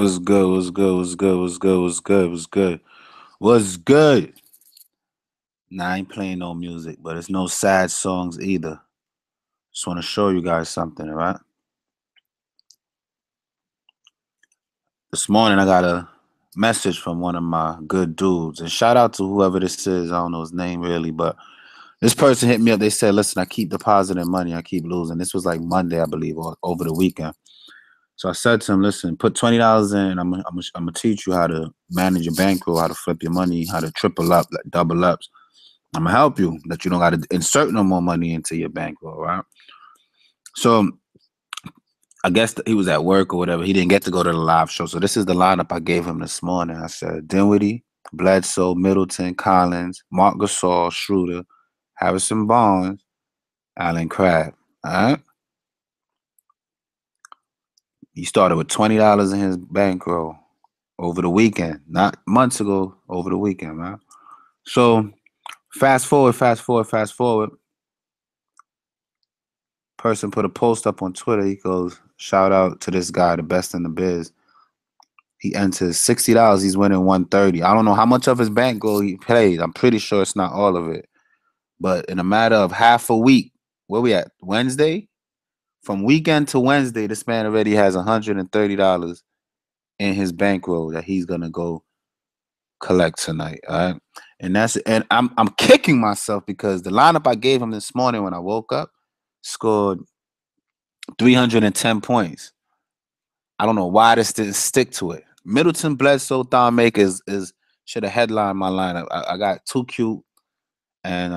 What's good? What's good? What's good? What's good? What's good? What's good? What's good? Nah, I ain't playing no music, but it's no sad songs either. Just want to show you guys something, all right? This morning I got a message from one of my good dudes, and shout out to whoever this is. I don't know his name really, but this person hit me up. They said, "Listen, I keep depositing money, I keep losing." This was like Monday, I believe, or over the weekend. So I said to him, "Listen, put $20 in. I'm gonna teach you how to manage your bankroll, how to flip your money, how to triple up, like double ups. I'm gonna help you that you don't got to insert no more money into your bankroll, right?" So I guess he was at work or whatever. He didn't get to go to the live show. So this is the lineup I gave him this morning. I said Dinwiddie, Bledsoe, Middleton, Collins, Mark Gasol, Schroeder, Harrison Barnes, Allen Crabbe. All right. He started with $20 in his bankroll over the weekend, not months ago, over the weekend, man. So fast forward. Person put a post up on Twitter. He goes, "Shout out to this guy, the best in the biz. He enters $60. He's winning 130. I don't know how much of his bankroll he played. I'm pretty sure it's not all of it. But in a matter of half a week, where we at? Wednesday? From weekend to Wednesday, this man already has $130 in his bankroll that he's gonna go collect tonight. All right. And I'm kicking myself because the lineup I gave him this morning when I woke up scored 310 points. I don't know why this didn't stick to it. Middleton, Bledsoe, Thon Maker is should have headlined my lineup. I got too cute, and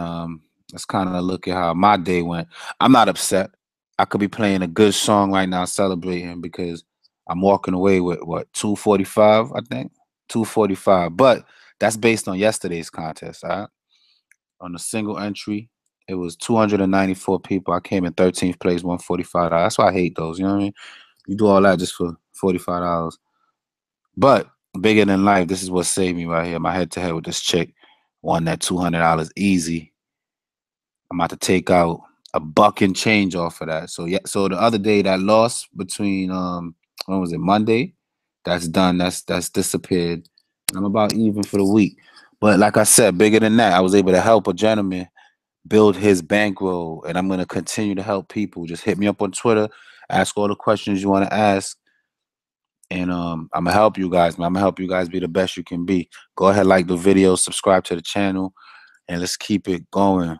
let's kind of look at how my day went. I'm not upset. I could be playing a good song right now, celebrating because I'm walking away with what 245, I think 245. But that's based on yesterday's contest. All right, on the single entry, it was 294 people. I came in 13th place, 145. That's why I hate those. You know what I mean? You do all that just for $45. But bigger than life, this is what saved me right here. My head to head with this chick won that $200 easy. I'm about to take out a buck and change off of that. So yeah, so the other day that loss between when was it, Monday? That's done. That's disappeared. And I'm about even for the week. But like I said, bigger than that, I was able to help a gentleman build his bankroll, and I'm gonna continue to help people. Just hit me up on Twitter, ask all the questions you want to ask. And I'm gonna help you guys, man. I'm gonna help you guys be the best you can be. Go ahead, like the video, subscribe to the channel, and let's keep it going.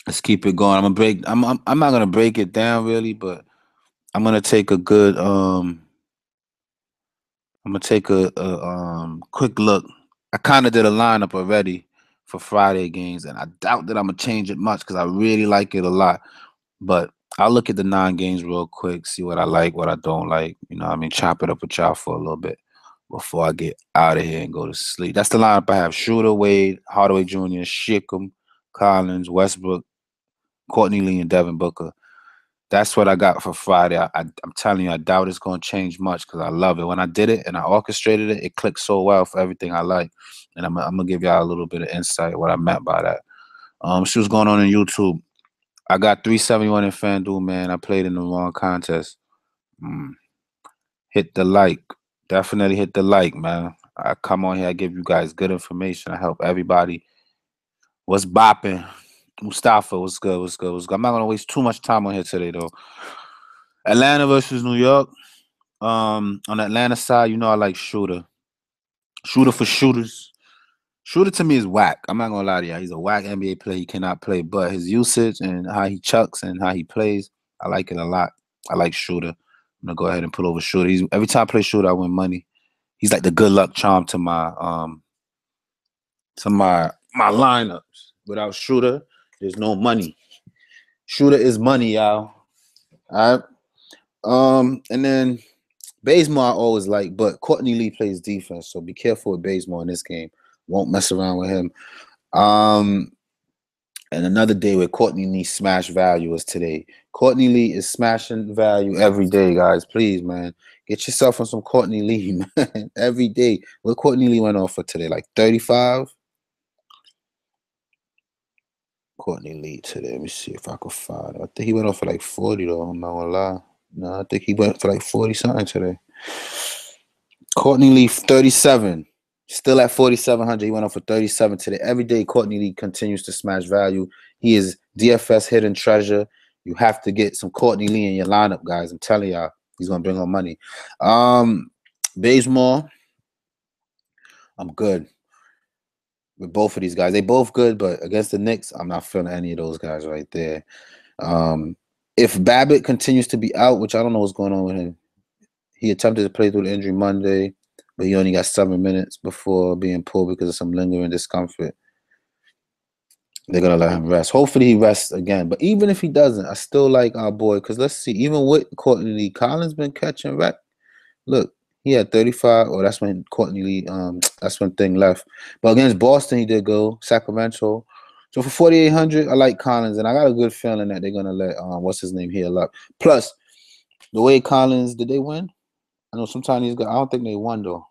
Let's keep it going. I'm not gonna break it down really, but I'm gonna take a good I'm gonna take a quick look. I kind of did a lineup already for Friday games, and I doubt that I'm gonna change it much because I really like it a lot. But I'll look at the 9 games real quick, see what I like, what I don't like. You know what I mean? Chop it up with y'all for a little bit before I get out of here and go to sleep. That's the lineup I have. Schroeder, Wade, Hardaway Jr., Shickham, Collins, Westbrook, Courtney Lee, and Devin Booker. That's what I got for Friday. I'm telling you, I doubt it's going to change much because I love it. When I did it and I orchestrated it, it clicked so well for everything I like. And I'm going to give y'all a little bit of insight what I meant by that. See what's going on in YouTube. I got 371 in FanDuel, man. I played in the wrong contest. Hit the like. Definitely hit the like, man. I come on here, I give you guys good information. I help everybody. What's bopping? Mustafa, what's good? What's good? What's good? I'm not gonna waste too much time on here today, though. Atlanta versus New York. On the Atlanta side, you know I like Schroeder. Schroeder for shooters. Schroeder to me is whack. I'm not gonna lie to you. He's a whack NBA player. He cannot play, but his usage and how he chucks and how he plays, I like it a lot. I like Schroeder. I'm gonna go ahead and put over Schroeder. Every time I play Schroeder, I win money. He's like the good luck charm to my lineups. Without Schroeder, there's no money. Schroeder is money, y'all. All right. And then Bazemore I always like, but Courtney Lee plays defense, so be careful with Bazemore in this game. Won't mess around with him. And another day where Courtney Lee smash value is today. Courtney Lee is smashing value every day, guys. Please, man. Get yourself on some Courtney Lee, man. Every day. What Courtney Lee went off for today? Like 35? Courtney Lee today. Let me see if I can find it. I think he went off for like 40, though. I'm not gonna lie. No, I think he went for like 40 something today. Courtney Lee, 37. Still at 4,700. He went up for 37 today. Every day, Courtney Lee continues to smash value. He is DFS hidden treasure. You have to get some Courtney Lee in your lineup, guys. I'm telling y'all, he's gonna bring home money. Bazemore, I'm good with both of these guys. They both good, but against the Knicks, I'm not feeling any of those guys right there. If BABBITT continues to be out, which I don't know what's going on with him, he attempted to play through the injury Monday, but he only got 7 minutes before being pulled because of some lingering discomfort. They're going to let him rest. Hopefully he rests again. But even if he doesn't, I still like our boy. Because let's see, even with Courtney Lee, Collins been catching wreck. Look, he had 35. Oh, that's when Courtney Lee, that's when Thing left. But against Boston, he did go. Sacramento. So for 4,800, I like Collins. And I got a good feeling that they're going to let, what's his name, heal up. Plus, the way Collins, did they win? I know sometimes he's good. I don't think they won, though.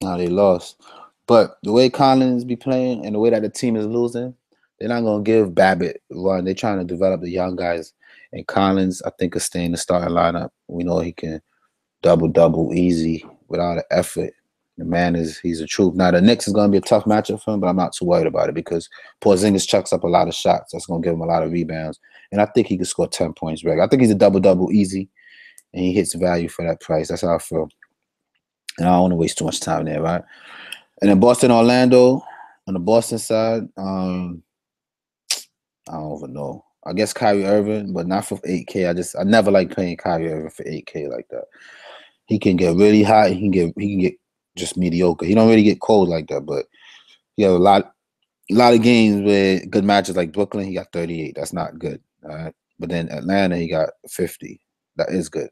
No, they lost. But the way Collins be playing and the way that the team is losing, they're not going to give BABBITT a run. They're trying to develop the young guys. And Collins, I think, is staying in the starting lineup. We know he can double easy without an effort. The man he's a truth. Now, the Knicks is going to be a tough matchup for him, but I'm not too worried about it because Porzingis chucks up a lot of shots. That's going to give him a lot of rebounds. And I think he could score 10 points regular. I think he's a double easy, and he hits value for that price. That's how I feel. And I don't want to waste too much time there, right? And then Boston, Orlando, on the Boston side, I don't even know. I guess Kyrie Irving, but not for 8K. I never like playing Kyrie Irving for 8K like that. He can get really hot. He can get just mediocre. He don't really get cold like that, but he has a lot of games with good matches like Brooklyn. He got 38. That's not good. All right. But then Atlanta, he got 50. That is good.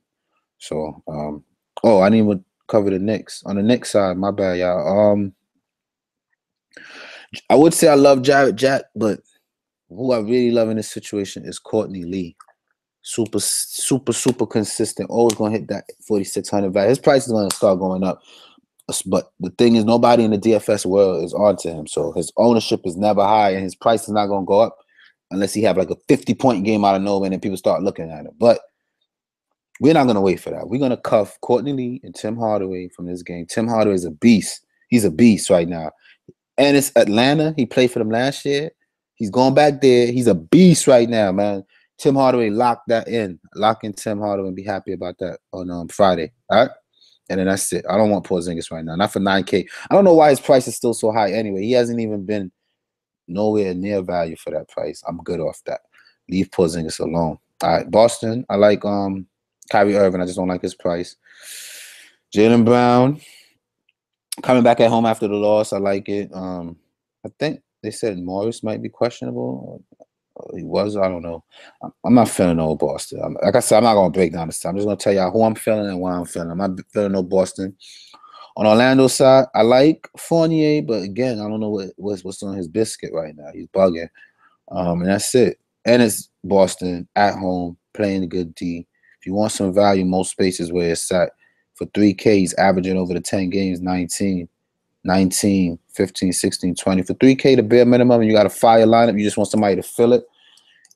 So, oh, I didn't even cover the Knicks. On the Knicks side, my bad, y'all. I would say I love Jarrett Jack, but who I really love in this situation is Courtney Lee. Super consistent. Always gonna hit that 4,600 value. His price is gonna start going up. But the thing is, nobody in the DFS world is onto him. So his ownership is never high, and his price is not gonna go up unless he have like a 50-point game out of nowhere and then people start looking at him. But we're not gonna wait for that. We're gonna cuff Courtney Lee and Tim Hardaway from this game. Tim Hardaway is a beast. He's a beast right now. And it's Atlanta. He played for them last year. He's going back there. He's a beast right now, man. Tim Hardaway, lock that in. Lock in Tim Hardaway and be happy about that on Friday. All right? And then that's it. I don't want Porzingis right now. Not for 9K. I don't know why his price is still so high anyway. He hasn't even been nowhere near value for that price. I'm good off that. Leave Porzingis alone. All right, Boston. I like Kyrie Irving. I just don't like his price. Jaylen Brown. Coming back at home after the loss, I like it. I think they said Morris might be questionable. He was. I don't know. I'm not feeling no Boston. Like I said, I'm not going to break down this time. I'm just going to tell y'all who I'm feeling and why I'm feeling. I'm not feeling no Boston. On Orlando side, I like Fournier, but again, I don't know what's on his biscuit right now. He's bugging. And that's it. And it's Boston at home, playing a good D. If you want some value, most spaces where it's at. For 3K, he's averaging over the 10 games, 19, 15, 16, 20. For 3K, the bare minimum, and you got a fire lineup, you just want somebody to fill it.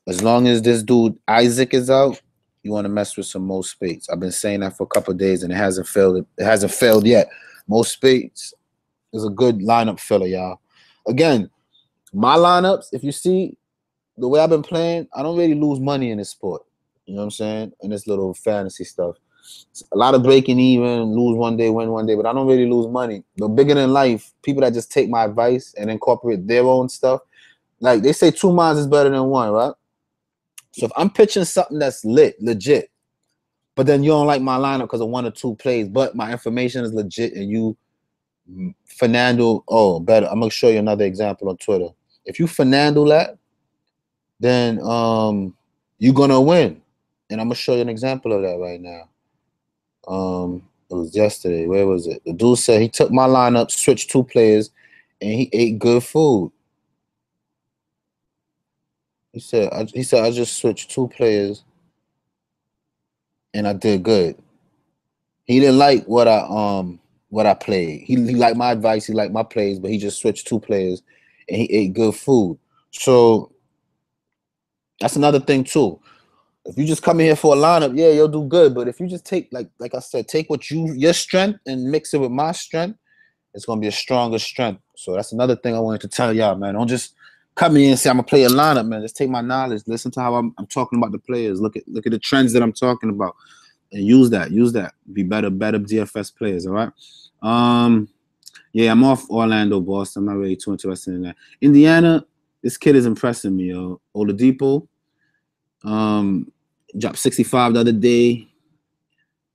As long as this dude, Isaac, is out, you want to mess with some Mo Spates. I've been saying that for a couple of days, and it hasn't failed. It hasn't failed yet. Mo Spates is a good lineup filler, y'all. Again, my lineups, if you see the way I've been playing, I don't really lose money in this sport. You know what I'm saying? In this little fantasy stuff. A lot of breaking even, lose one day, win one day, but I don't really lose money. But bigger than life, people that just take my advice and incorporate their own stuff, like they say 2 minds is better than one, right? So if I'm pitching something that's legit, but then you don't like my lineup because of 1 or 2 plays, but my information is legit and you, Fernando, oh, better. I'm going to show you another example on Twitter. If you Fernando that, then you're going to win. And I'm going to show you an example of that right now. It was yesterday. Where was it? The dude said he took my lineup, switched 2 players, and he ate good food. He said I just switched 2 players, and I did good. He didn't like what I played. He liked my advice. He liked my plays, but he just switched 2 players, and he ate good food. So that's another thing too. If you just come in here for a lineup, yeah, you'll do good. But if you just take, like I said, take what your strength and mix it with my strength, it's gonna be a stronger strength. So that's another thing I wanted to tell y'all, man. Don't just come in and say I'm gonna play a lineup, man. Just take my knowledge, listen to how I'm talking about the players. Look at the trends that I'm talking about, and use that. Be better DFS players. All right. Yeah, I'm off Orlando, Boston. I'm not really too interested in that. Indiana, this kid is impressing me, yo. Oladipo, dropped 65 the other day.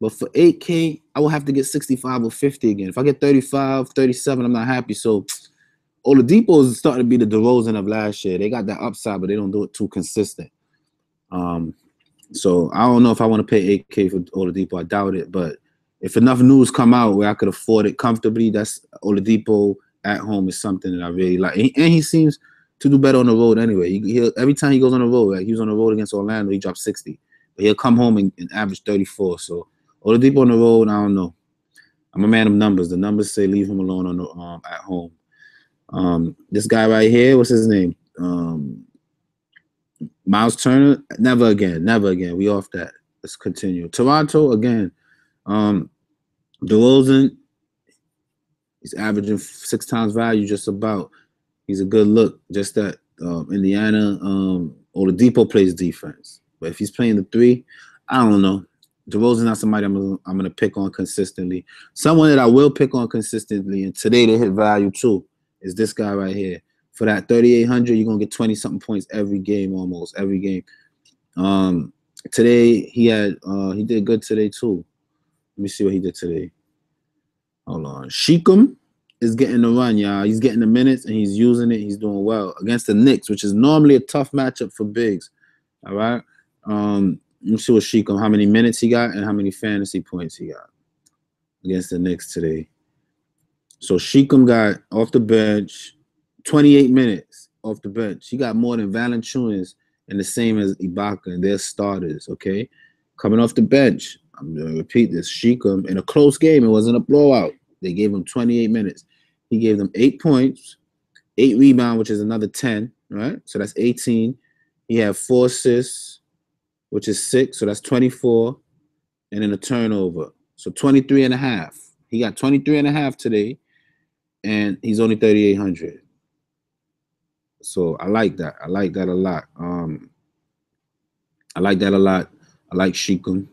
But for 8K, I will have to get 65 or 50 again. If I get 35, 37, I'm not happy. So Oladipo is starting to be the DeRozan of last year. They got that upside, but they don't do it too consistent. So I don't know if I want to pay 8K for Oladipo. I doubt it. But if enough news come out where I could afford it comfortably, that's Oladipo at home is something that I really like. And he seems to do better on the road anyway. Every time he goes on the road, like he was on the road against Orlando, he dropped 60. But he'll come home and average 34. So Oladipo on the road, I don't know. I'm a man of numbers. The numbers say leave him alone on the at home. This guy right here, what's his name? Miles Turner. Never again. We off that. Let's continue. Toronto again. DeRozan, he's averaging 6 times value just about. He's a good look. Just that Indiana, Oladipo plays defense. But if he's playing the 3, I don't know. DeRozan's not somebody I'm gonna pick on consistently. Someone that I will pick on consistently, and today they hit value too, is this guy right here. For that 3,800, you're gonna get 20-something points every game, almost every game. Today he did good today too. Let me see what he did today. Hold on. Sheekum is getting the run, y'all. He's getting the minutes and he's using it. He's doing well against the Knicks, which is normally a tough matchup for bigs. All right. Let me see what Sheekum, how many minutes he got and how many fantasy points he got against the Knicks today. So Sheekum got off the bench 28 minutes off the bench. He got more than Valanciunas and the same as Ibaka, and they're starters, okay? Coming off the bench, I'm going to repeat this. Sheekum, in a close game, it wasn't a blowout. They gave him 28 minutes. He gave them 8 points, 8 rebounds, which is another 10, right? So that's 18. He had 4 assists, which is 6, so that's 24, and then a turnover. So 23.5. He got 23.5 today, and he's only 3,800. So I like that. I like that a lot. I like that a lot. I like Sheekum.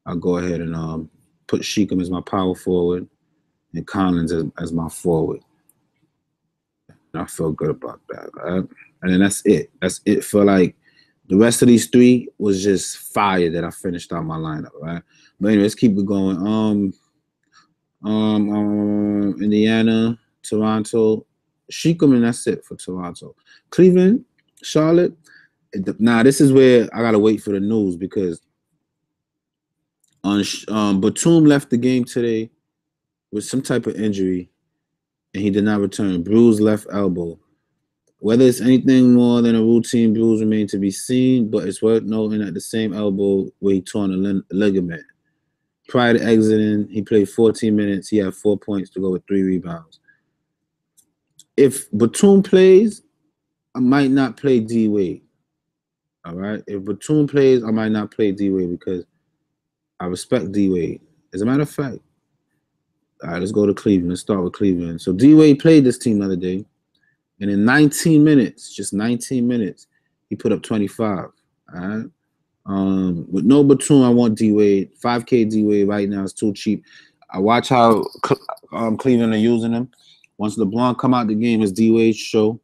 I'll go ahead and put Sheekum as my power forward and Collins as my forward. And I feel good about that, right? And then that's it. That's it for like the rest of these 3 was just fire that I finished out my lineup, right? But anyway, let's keep it going. Indiana, Toronto, Sheekum, and that's it for Toronto. Cleveland, Charlotte. Now this is where I gotta wait for the news because Batum left the game today with some type of injury, and he did not return. Bruised left elbow. Whether it's anything more than a routine bruise remains to be seen, but it's worth noting that the same elbow where he torn a ligament. Prior to exiting, he played 14 minutes. He had 4 points to go with 3 rebounds. If Batum plays, I might not play D-Wade. All right? If Batum plays, I might not play D-Wade because I respect D-Wade. As a matter of fact, all right, let's go to Cleveland. Let's start with Cleveland. So D-Wade played this team the other day, and in 19 minutes, just 19 minutes, he put up 25. All right? With no Batum, I want D-Wade. 5K D-Wade right now is too cheap. I watch how Cleveland are using him. Once LeBron come out the game, it's D-Wade's show.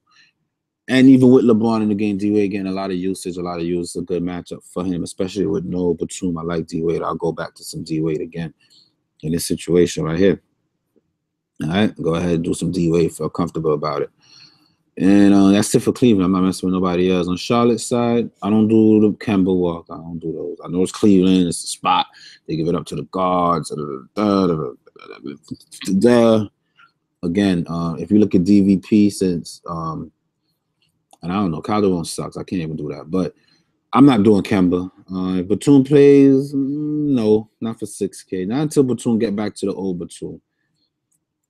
And even with LeBron in the game, D-Wade getting a lot of usage, a good matchup for him, especially with no Batum. I like D-Wade. I'll go back to some D-Wade again in this situation right here. All right, go ahead and do some D-Wade. Feel comfortable about it. And that's it for Cleveland. I'm not messing with nobody else. On Charlotte's side, I don't do the Kemba walk. I don't do those. I know it's Cleveland. It's a spot. They give it up to the guards. Again, if you look at DVP since, and I don't know, Calderon sucks. I can't even do that. But I'm not doing Kemba. If Batum plays, no, not for 6K. Not until Batum get back to the old Batum.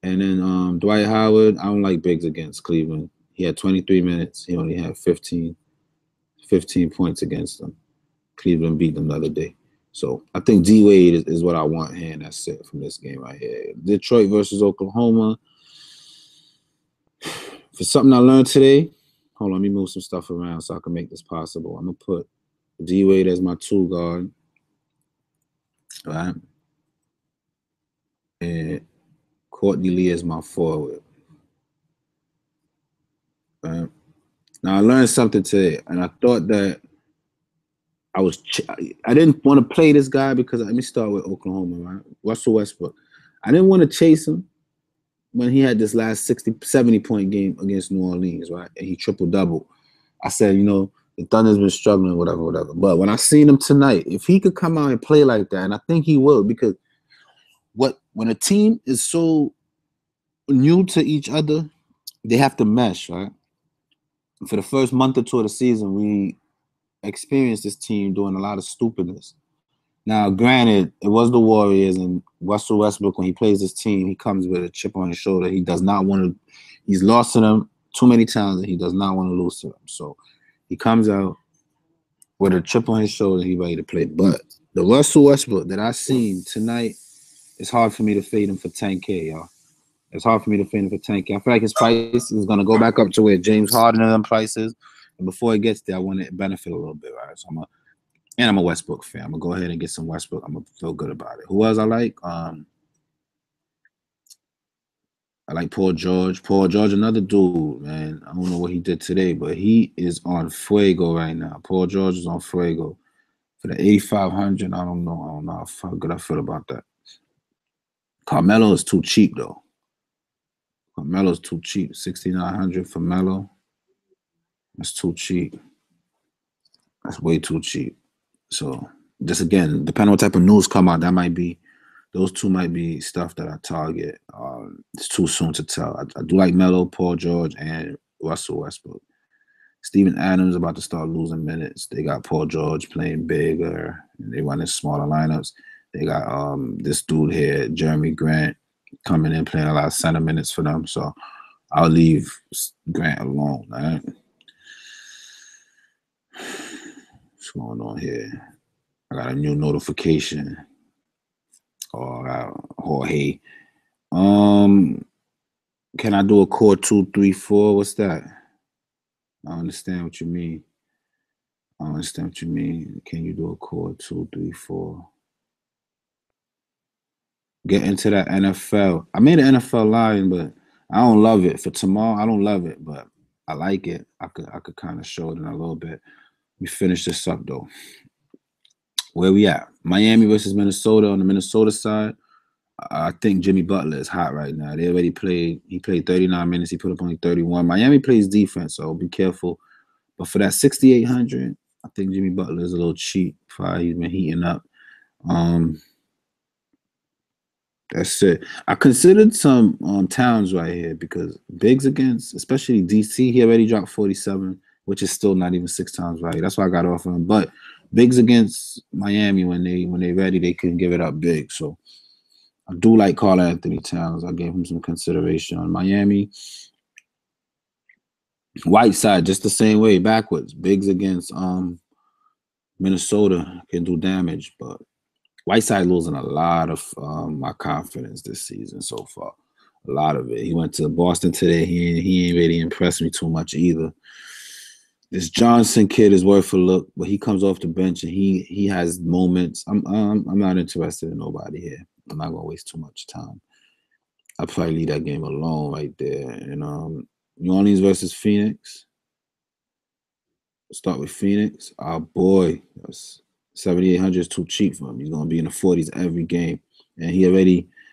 And then Dwight Howard, I don't like bigs against Cleveland. He had 23 minutes. He only had 15 points against them. Cleveland beat them the other day. So I think D-Wade is what I want here, and that's it from this game right here. Detroit versus Oklahoma. For something I learned today, hold on, let me move some stuff around so I can make this possible. I'm going to put D-Wade as my 2 guard. All right. And Courtney Lee as my forward. All right. Now, I learned something today, and I thought that I didn't want to play this guy because, let me start with Oklahoma, right? Russell Westbrook. I didn't want to chase him when he had this last 70-point game against New Orleans, right? And he triple-doubled. I said, you know, the Thunder's been struggling, whatever. But when I seen him tonight, if he could come out and play like that, and I think he will, because when a team is so new to each other, they have to mesh, right? For the first month or 2 of the season, we experienced this team doing a lot of stupidness. Now, granted, it was the Warriors, and Russell Westbrook, when he plays this team, he comes with a chip on his shoulder. He does not want to – he's lost to them too many times, and he does not want to lose to them. So he comes out with a chip on his shoulder. He's ready to play. But the Russell Westbrook that I seen tonight, it's hard for me to fade him for 10K, y'all. It's hard for me to fade him for 10K. I feel like his price is going to go back up to where James Harden and them prices. And before it gets there, I want to benefit a little bit, right? So I'm a Westbrook fan. I'm going to go ahead and get some Westbrook. I'm going to feel good about it. Who else I like? I like Paul George. Paul George, another dude, man. I don't know what he did today, but he is on fuego right now. Paul George is on fuego. For the 8,500, I don't know how good I feel about that. Carmelo is too cheap, though. Carmelo's too cheap. 6,900 for Melo. That's too cheap. That's way too cheap. So just again, depending on what type of news come out, that might be, those two might be stuff that I target. It's too soon to tell. I do like Melo, Paul George, and Russell Westbrook. Steven Adams about to start losing minutes. They got Paul George playing bigger. And they running smaller lineups. They got this dude here, Jeremy Grant, coming in playing a lot of center minutes for them. So I'll leave Grant alone, all right? What's going on here? I got a new notification. Jorge. Can I do a core 2, 3, 4? What's that? I understand what you mean. I understand what you mean. Can you do a core 2, 3, 4? Get into that NFL. I made an NFL line, but I don't love it. For tomorrow, I don't love it, but I like it. I could kind of show it in a little bit. We finish this up though. Where we at? Miami versus Minnesota. On the Minnesota side, I think Jimmy Butler is hot right now. They already played. He played 39 minutes. He put up only 31. Miami plays defense, so be careful. But for that 6,800, I think Jimmy Butler is a little cheap. He's been heating up. That's it. I considered some towns right here because bigs against, especially DC, he already dropped 47, which is still not even 6 times value. That's why I got off of him. But bigs against Miami, when they ready, they can give it up big. So I do like Karl Anthony Towns. I gave him some consideration on Miami. Whiteside, just the same way, backwards. Bigs against Minnesota can do damage, but Whiteside losing a lot of my confidence this season so far. A lot of it. He went to Boston today. He ain't really impressed me too much either. This Johnson kid is worth a look, but he comes off the bench and he has moments. I'm not interested in nobody here. I'm not gonna waste too much time. I'll probably leave that game alone right there. And New Orleans versus Phoenix. Start with Phoenix. Oh boy, 7,800 is too cheap for him. He's gonna be in the 40s every game, and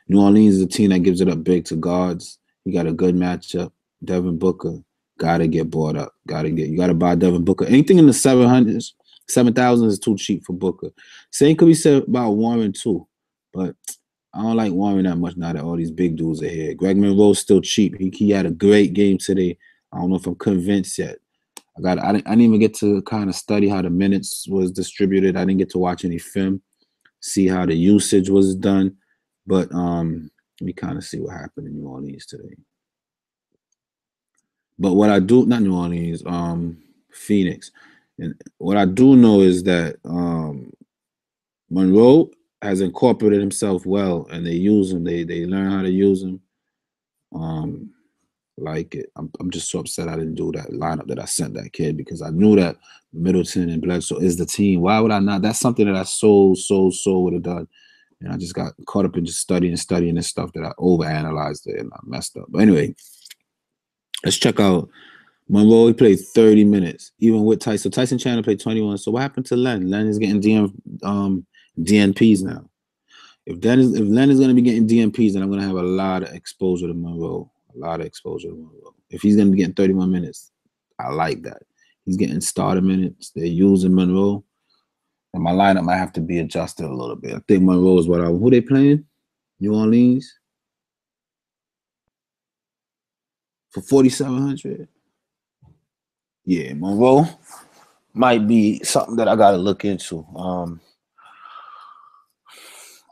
New Orleans is a team that gives it up big to guards. He got a good matchup. Devin Booker gotta get bought up. You gotta buy Devin Booker. Anything in the 700s, 7,000 is too cheap for Booker. Same could be said about Warren too, but I don't like Warren that much now that all these big dudes are here. Greg Monroe's still cheap. He had a great game today. I don't know if I'm convinced yet. I didn't even get to kind of study how the minutes was distributed. I didn't get to watch any film, see how the usage was done. But let me kind of see what happened in New Orleans today. But what I do, not New Orleans, Phoenix. And what I do know is that Monroe has incorporated himself well, and they use him. They learn how to use him. Like it. I'm just so upset I didn't do that lineup that I sent that kid, because I knew that Middleton and Bledsoe is the team. Why would I not? That's something that I so would have done. And I just got caught up in just studying this stuff that I overanalyzed it and I messed up. But anyway, let's check out Monroe. He played 30 minutes, even with Tyson. So Tyson Chandler played 21. So what happened to Len? Len is getting DNPs now. If Len is going to be getting DNPs, then I'm going to have a lot of exposure to Monroe. If he's going to be getting 31 minutes, I like that. He's getting starter minutes. They're using Monroe. And my lineup might have to be adjusted a little bit. I think Monroe is what who they playing? New Orleans? For 4,700? Yeah, Monroe might be something that I got to look into.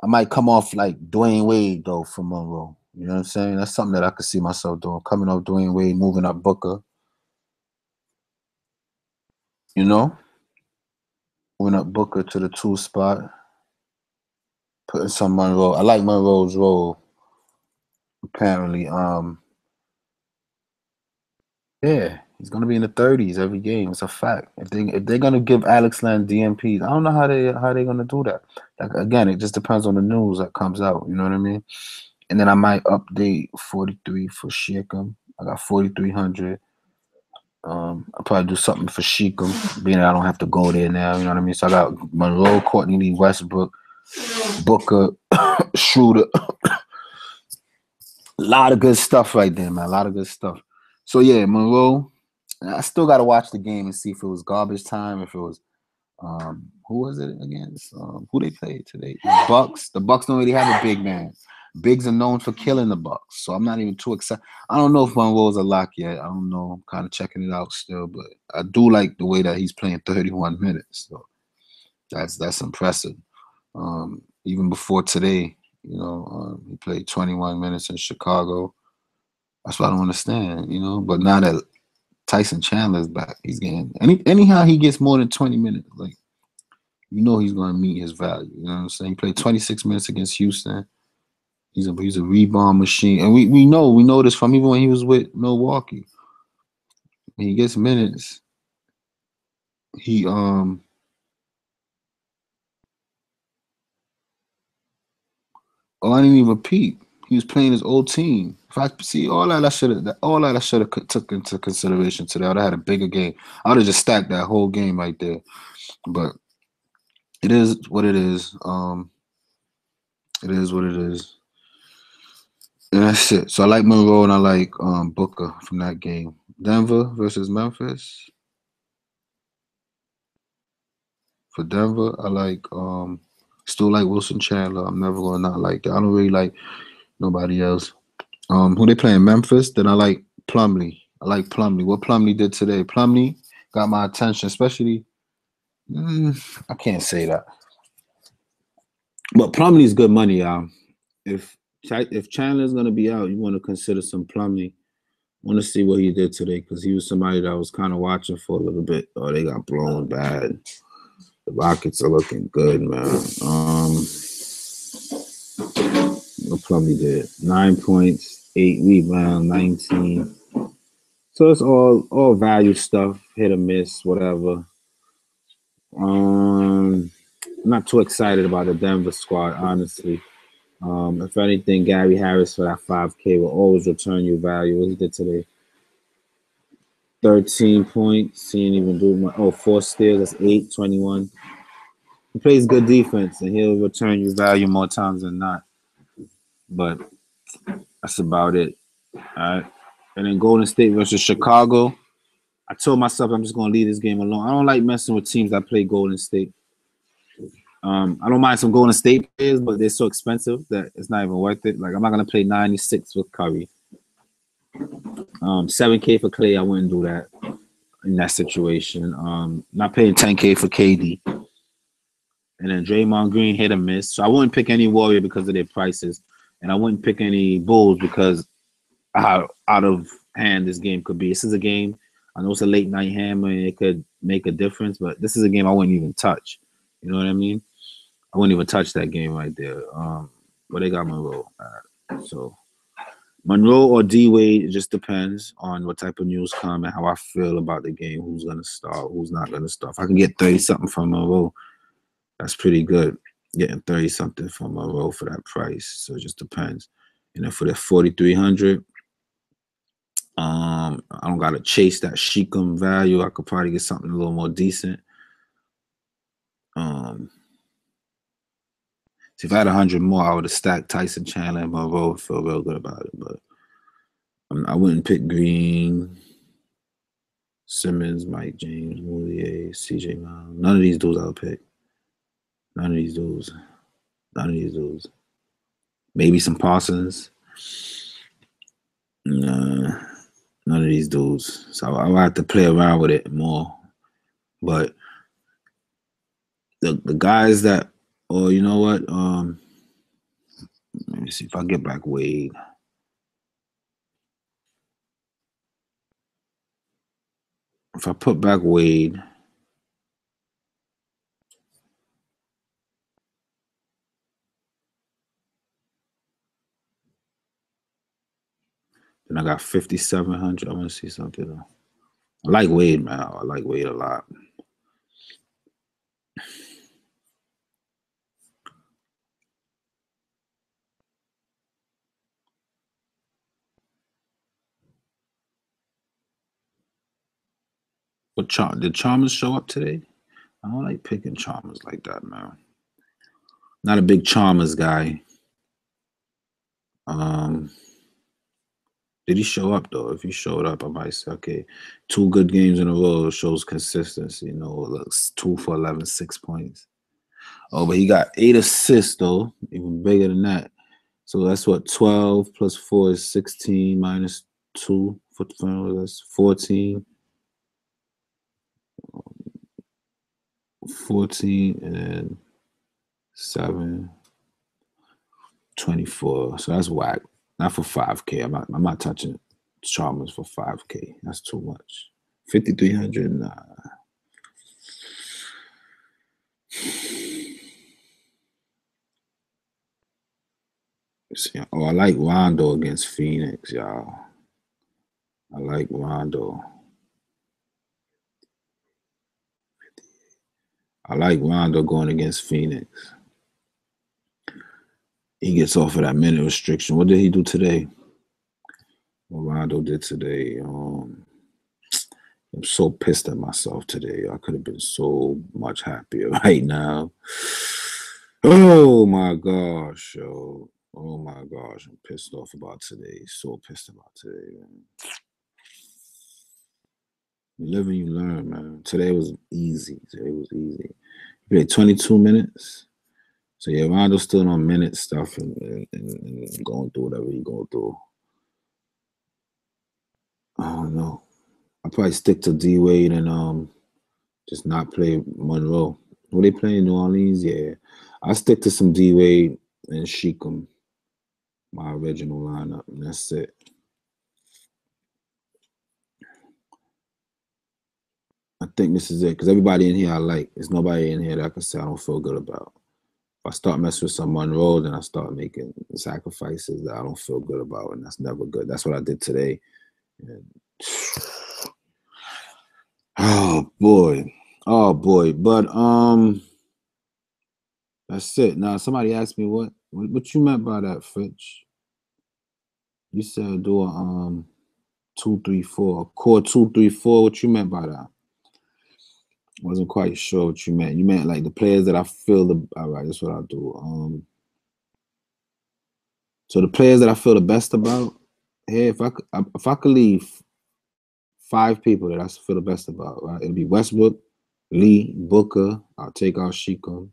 I might come off like Dwayne Wade, though, for Monroe. You know what I'm saying? That's something that I could see myself doing. Coming off Dwayne Wade, moving up Booker. You know? Moving up Booker to the 2 spot. Putting some Monroe. I like Monroe's role. Apparently. Yeah, he's gonna be in the 30s every game. It's a fact. If they're gonna give Alex Len DMPs, I don't know how they're gonna do that. Like, again, it just depends on the news that comes out. You know what I mean? And then I might update 43 for Sheekum. I got 4,300. I'll probably do something for Sheekum, being that I don't have to go there now. You know what I mean? So I got Monroe, Courtney Lee, Westbrook, Booker, Schroeder. A lot of good stuff right there, man. A lot of good stuff. So yeah, Monroe. I still got to watch the game and see if it was garbage time, if it was who was it against? Who they played today? The Bucks. The Bucks don't really have a big man. Bigs are known for killing the Bucks, so I'm not even too excited. I don't know if Monroe's a lock yet. I don't know. I'm kind of checking it out still, but I do like the way that he's playing 31 minutes. So that's impressive. Even before today, you know, he played 21 minutes in Chicago. That's what I don't understand, you know. But now that Tyson Chandler's back, he's getting anyhow he gets more than 20 minutes, like, you know, he's going to meet his value. You know what I'm saying? He played 26 minutes against Houston. He's a rebound machine, and we know this from even when he was with Milwaukee. When he gets minutes, he I didn't even peep. He was playing his old team. If I see all that, I should have took into consideration today. I would have had a bigger game. I would have just stacked that whole game right there. But it is what it is. It is what it is. And that's it. So I like Monroe and I like Booker from that game. Denver versus Memphis. For Denver, I like still like Wilson Chandler. I'm never gonna not like that. I don't really like nobody else. Who they playing? Memphis. Then I like Plumlee. I like Plumlee. What Plumlee did today. Plumlee got my attention, especially. I can't say that, but Plumlee's good money, y'all. If Chandler's gonna be out, you want to consider some Plumlee. Want to see what he did today, because he was somebody that I was kind of watching for a little bit. Oh, they got blown bad. The Rockets are looking good, man. What Plumlee did? 9 points, 8 rebounds, 19. So it's all value stuff, hit or miss, whatever. I'm not too excited about the Denver squad, honestly. If anything, Gary Harris for that 5K will always return you value. What he did today? 13 points. He didn't even do much. 4 steals. That's 8, 21. He plays good defense, and he'll return you value more times than not. But that's about it. All right. And then Golden State versus Chicago. I told myself I'm just going to leave this game alone. I don't like messing with teams that play Golden State. I don't mind some Golden State players, but they're so expensive that it's not even worth it. Like, I'm not going to play 96 with Curry. 7K for Clay, I wouldn't do that in that situation. Not paying 10K for KD. And then Draymond Green, hit or miss. So I wouldn't pick any Warrior because of their prices. And I wouldn't pick any Bulls because how out of hand this game could be. This is a game. I know it's a late night hammer, and it could make a difference, but this is a game I wouldn't even touch. You know what I mean? I wouldn't even touch that game right there. But they got Monroe. So Monroe or D-Wade, it just depends on what type of news come and how I feel about the game, who's going to start, who's not going to start. If I can get 30-something from Monroe, that's pretty good. Getting 30-something from Monroe for that price. So it just depends. And then for the 4,300, I don't got to chase that Sheekum value. I could probably get something a little more decent. See, if I had 100 more, I would have stacked Tyson Chandler and Monroe. Feel real good about it, but I wouldn't pick Green, Simmons, Mike James, Moutier, CJ Miles. None of these dudes I would pick. None of these dudes. None of these dudes. Maybe some Parsons. Nah, none of these dudes. So I would have to play around with it more. But the guys that, or you know what? Let me see if I get back Wade. If I put back Wade, then I got 5,700. I want to see something. I like Wade, man. I like Wade a lot. But did Chalmers show up today? I don't like picking Chalmers like that, man. Not a big Chalmers guy. Did he show up though? If he showed up, I might say, okay, 2 good games in a row shows consistency. You know, it looks 2 for 11, 6 points. Oh, but he got 8 assists though, even bigger than that. So that's what 12 plus 4 is 16 minus 2 for that's 14. 14 and 7, 24. So that's whack. Not for 5K. I'm not touching Chalmers for 5K. That's too much. 5,300. Nah. See, oh, I like Rondo against Phoenix, y'all. I like Rondo. I like Rondo going against Phoenix. He gets off of that minute restriction. What did he do today? What Rondo did today? I'm so pissed at myself today. I could have been so much happier right now. Oh my gosh, yo. Oh my gosh, I'm pissed off about today. So pissed about today, man. You live and you learn, man. Today was easy. Today was easy. You played 22 minutes. So yeah, Rondo's still on minute stuff and going through whatever he's going through. I don't know. I'll probably stick to D-Wade and just not play Monroe. Were they playing New Orleans? Yeah. I'll stick to some D-Wade and Sheekum, my original lineup, and that's it. I think this is it, because everybody in here I like. There's nobody in here that I can say I don't feel good about. If I start messing with some Monroe, then I start making sacrifices that I don't feel good about, and that's never good. That's what I did today. And oh boy. Oh boy. But that's it. Now somebody asked me what you meant by that, Fitch. You said do a 2-3-4, core 2-3-4. What you meant by that? Wasn't quite sure what you meant. You meant like the players that I feel all right, that's what I'll do. So the players that I feel the best about here, if I could leave 5 people that I feel the best about, right? It'll be Westbrook, Lee, Booker. I'll take out Sheekum.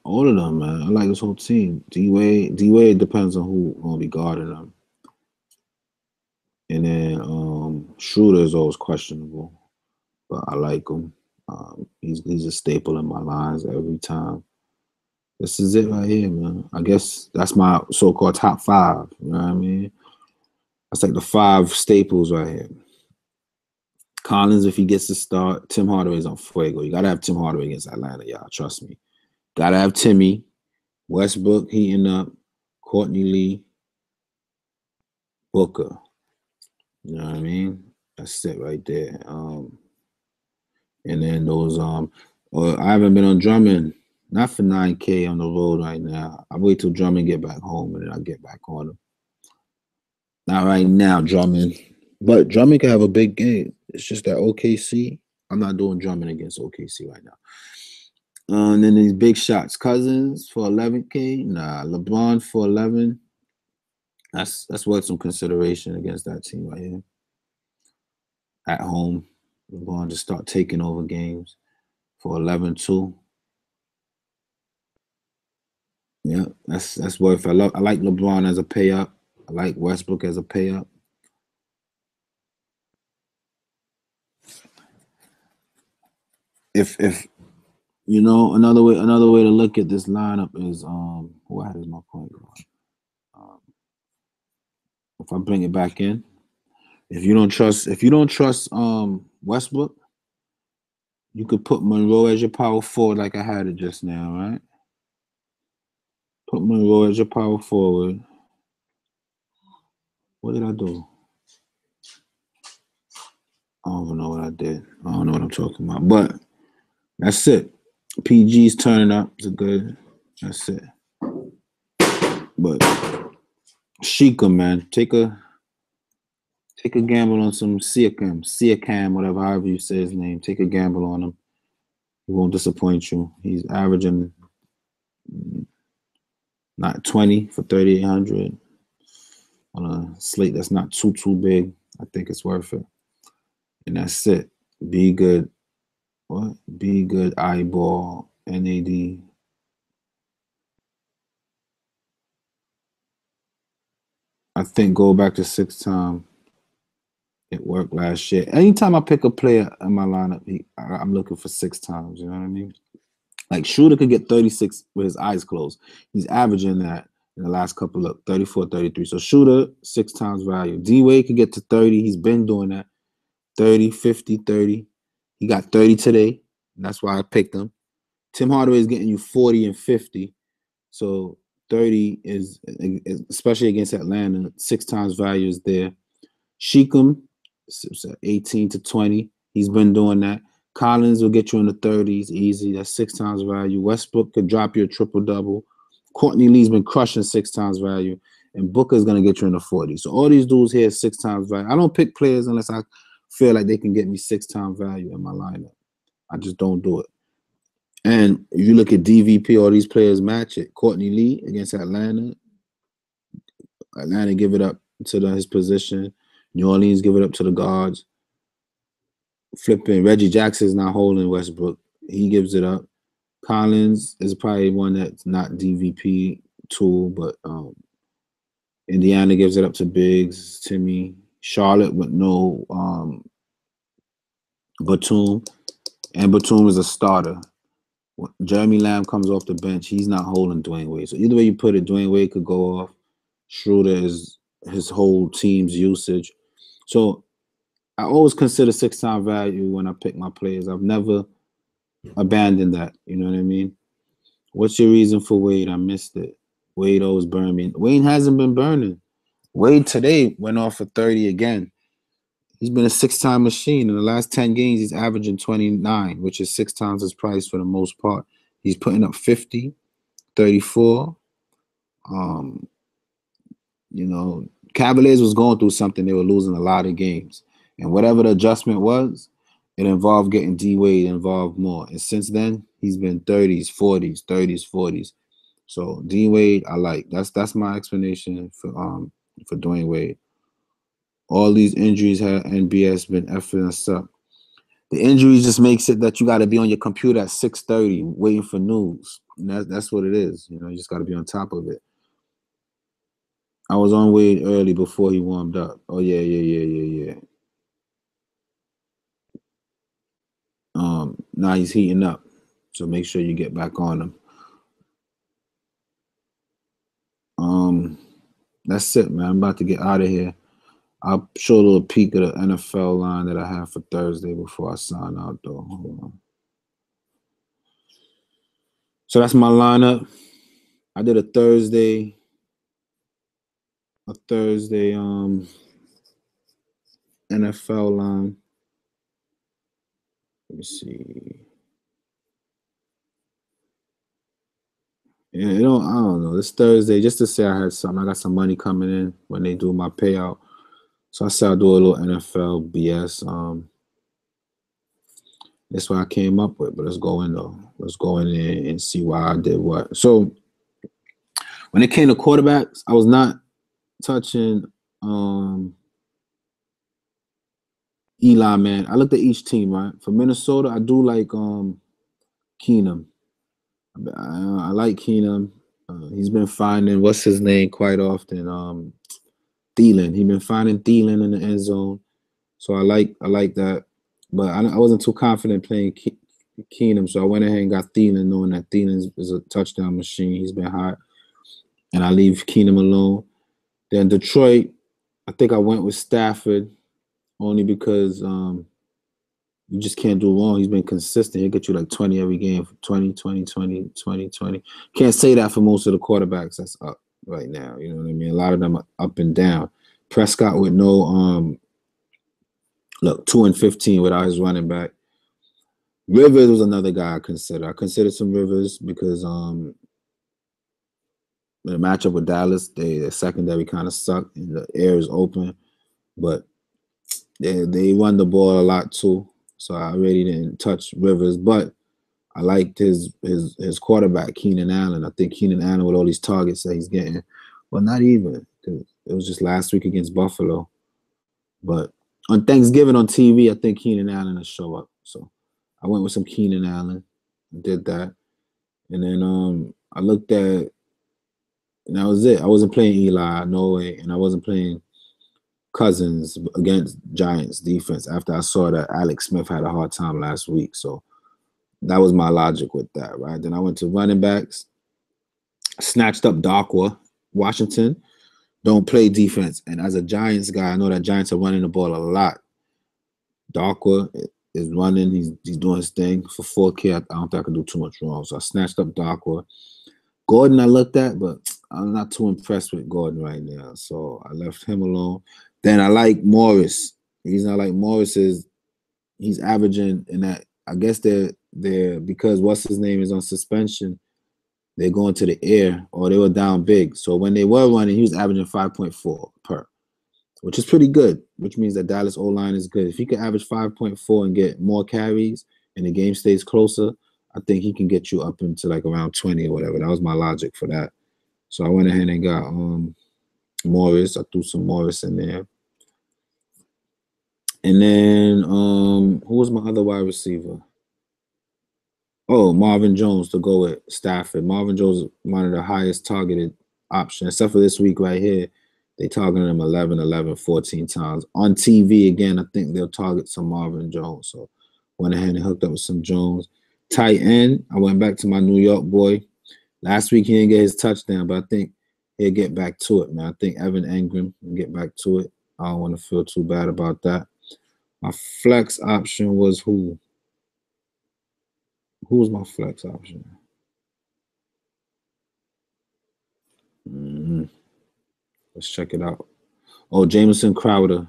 All of them, man. I like this whole team. D-Wade depends on who gonna be guarding them. And then Schroeder is always questionable, but I like him. He's a staple in my lines every time. This is it right here, man. I guess that's my so-called top 5. You know what I mean? That's like the 5 staples right here. Collins, if he gets to start. Tim Hardaway's on fuego. You gotta have Tim Hardaway against Atlanta, y'all. Trust me. Gotta have Timmy. Westbrook heating up. Courtney Lee. Booker. You know what I mean? That's it right there. And then those I haven't been on Drummond. Not for 9K on the road right now. I wait till Drummond get back home and then I get back on him. Not right now, Drummond. But Drummond can have a big game. It's just that OKC. I'm not doing Drummond against OKC right now. And then these big shots. Cousins for 11K. Nah. LeBron for 11. That's worth some consideration against that team right here. At home. LeBron just start taking over games for 11-2. Yeah, that's worth it. I like LeBron as a pay up. I like Westbrook as a pay up. If you know, another way to look at this lineup is what is my point guard? If I bring it back in, if you don't trust Westbrook, you could put Monroe as your power forward like I had it just now, right? Put Monroe as your power forward. What did I do? I don't even know what I did. I don't know what I'm talking about. But that's it. PG's turning up. It's a good. That's it. But Sheikah, man, take a gamble on some Siakam, whatever, however you say his name. Take a gamble on him. He won't disappoint you. He's averaging not 20 for 3,800 on a slate that's not too big. I think it's worth it. And that's it. Be good. What? Be good. Eyeball. NAD. I think go back to 6 times. It worked last year. Anytime I pick a player in my lineup, I'm looking for 6 times. You know what I mean? Like Shooter could get 36 with his eyes closed. He's averaging that in the last couple of 34, 33. So Shooter, 6 times value. D-Wade could get to 30. He's been doing that. 30, 50, 30. He got 30 today. That's why I picked him. Tim Hardaway is getting you 40 and 50. So 30 is, especially against Atlanta, 6 times value is there. Sheikah, 18 to 20. He's been doing that. Collins will get you in the 30s easy. That's 6 times value. Westbrook could drop you a triple-double. Courtney Lee's been crushing 6 times value. And Booker's going to get you in the 40s. So all these dudes here 6 times value. I don't pick players unless I feel like they can get me 6 times value in my lineup. I just don't do it. And if you look at DVP, all these players match it. Courtney Lee against Atlanta. Atlanta give it up to his position. New Orleans give it up to the guards. Flipping Reggie Jackson's not holding Westbrook. He gives it up. Collins is probably one that's not DVP tool, but Indiana gives it up to Biggs, Timmy. Charlotte with no Batum. And Batum is a starter. Jeremy Lamb comes off the bench. He's not holding Dwayne Wade. So either way you put it, Dwayne Wade could go off. Schroeder is his whole team's usage. So I always consider 6 times value when I pick my players. I've never abandoned that. You know what I mean? What's your reason for Wade? I missed it. Wade always burned me. Wade hasn't been burning. Wade today went off for 30 again. He's been a 6-time machine. In the last 10 games, he's averaging 29, which is 6 times his price for the most part. He's putting up 50, 34. You know, Cavaliers was going through something. They were losing a lot of games. And whatever the adjustment was, it involved getting D-Wade involved more. And since then, he's been 30s, 40s, 30s, 40s. So D-Wade, I like. That's my explanation for Dwayne Wade. All these injuries have NBS been effing us up. The injuries just makes it that you got to be on your computer at 6:30 waiting for news. And that's what it is. You know, you just got to be on top of it. I was on Wade early before he warmed up. Oh, yeah. Now he's heating up. So make sure you get back on him. That's it, man. I'm about to get out of here. I'll show a little peek of the NFL line that I have for Thursday before I sign out, though. Hold on. So that's my lineup. I did a Thursday NFL line. Let me see. Yeah, I don't know. This Thursday, just to say I had something. I got some money coming in when they do my payout. So I said I'll do a little NFL BS. That's what I came up with. But let's go in though. Let's go in there and see why I did what. So when it came to quarterbacks, I was not touching Eli, man. I looked at each team, right? For Minnesota, I do like Keenan. I like Keenan. He's been finding what's his name quite often. Thielen. He's been finding Thielen in the end zone, so I like that. But I wasn't too confident playing Keenan, so I went ahead and got Thielen, knowing that Thielen is a touchdown machine. He's been hot, and I leave Keenan alone. Then Detroit, I think I went with Stafford only because you just can't do wrong. He's been consistent. He'll get you like 20 every game, 20, 20, 20, 20, 20. Can't say that for most of the quarterbacks that's up right now. You know what I mean? A lot of them are up and down. Prescott with no, look, 2 and 15 without his running back. Rivers was another guy I considered. I considered some Rivers because the matchup with Dallas, their secondary kind of sucked and the air is open. But they run the ball a lot too. So I really didn't touch Rivers, but I liked his quarterback, Keenan Allen. I think Keenan Allen with all these targets that he's getting, well, not even, because it was just last week against Buffalo. But on Thanksgiving on TV, I think Keenan Allen will show up. So I went with some Keenan Allen, did that. And then I looked at, and that was it. I wasn't playing Eli, no way, and I wasn't playing Cousins against Giants defense after I saw that Alex Smith had a hard time last week. So that was my logic with that, right? Then I went to running backs, snatched up Darkwa. Washington don't play defense. And as a Giants guy, I know that Giants are running the ball a lot. Darkwa is running. He's doing his thing. For 4K, I don't think I can do too much wrong. So I snatched up Darkwa. Gordon I looked at, but I'm not too impressed with Gordon right now. So I left him alone. Then I like Morris. The reason I like Morris is he's averaging in that. I guess they're because what's his name is on suspension. They're going to the air or they were down big. So when they were running, he was averaging 5.4 per, which is pretty good. Which means that Dallas O-line is good. If he could average 5.4 and get more carries and the game stays closer, I think he can get you up into like around 20 or whatever. That was my logic for that. So I went ahead and got Morris. I threw some Morris in there. And then who was my other wide receiver? Oh, Marvin Jones to go with Stafford. Marvin Jones is one of the highest targeted options, except for this week right here. They targeted him 11, 14 times. On TV, again, I think they'll target some Marvin Jones. So went ahead and hooked up with some Jones. Tight end, I went back to my New York boy. Last week, he didn't get his touchdown, but I think he'll get back to it, man. I think Evan Engram will get back to it. I don't want to feel too bad about that. My flex option was who? Who was my flex option? Let's check it out. Oh, Jamison Crowder.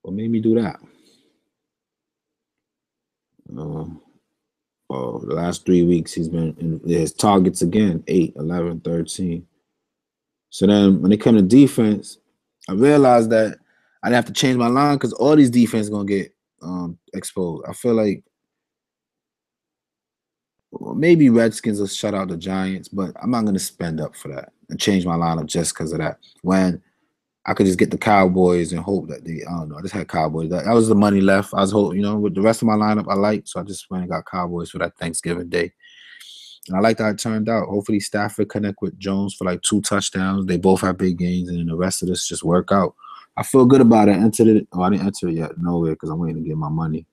What made me do that? Oh, the last 3 weeks he's been in his targets again, 8, 11, 13. So then when it comes to defense, I realized that I didn't have to change my line because all these defenses going to get exposed. I feel like maybe Redskins will shut out the Giants, but I'm not going to spend up for that and change my lineup just because of that. When I could just get the Cowboys and hope that I don't know, I just had Cowboys. That was the money left. I was hoping, with the rest of my lineup I liked, so I just went and got Cowboys for that Thanksgiving Day. And I like how it turned out. Hopefully Stafford connect with Jones for like 2 touchdowns. They both have big games, and then the rest of this just work out. I feel good about it. I didn't enter it yet, nowhere, because I'm waiting to get my money.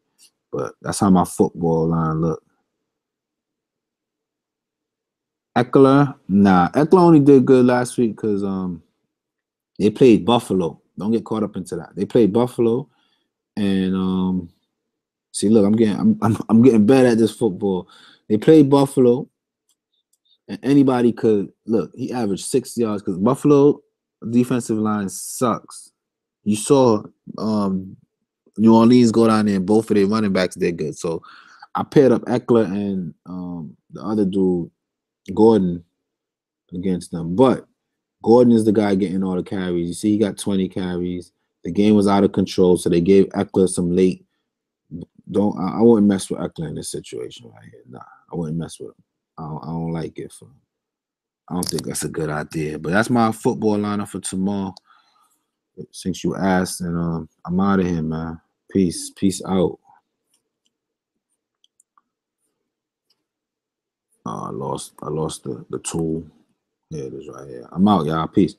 But that's how my football line look. Eckler, nah. Eckler only did good last week because They played Buffalo. Don't get caught up into that. They played Buffalo, and see, look, I'm getting better at this football. They played Buffalo, and anybody could look. He averaged 6 yards because Buffalo defensive line sucks. You saw New Orleans go down there, and both of their running backs did good. So I paired up Eckler and the other dude, Gordon, against them. But Gordon is the guy getting all the carries. You see, he got 20 carries. The game was out of control, so they gave Eckler some late. I wouldn't mess with Eckler in this situation right here. Nah, I wouldn't mess with him. I don't like it. I don't think that's a good idea. But that's my football lineup for tomorrow. Since you asked, and I'm out of here, man. Peace out. I lost the tool. Here it is right here. I'm out, y'all. Peace.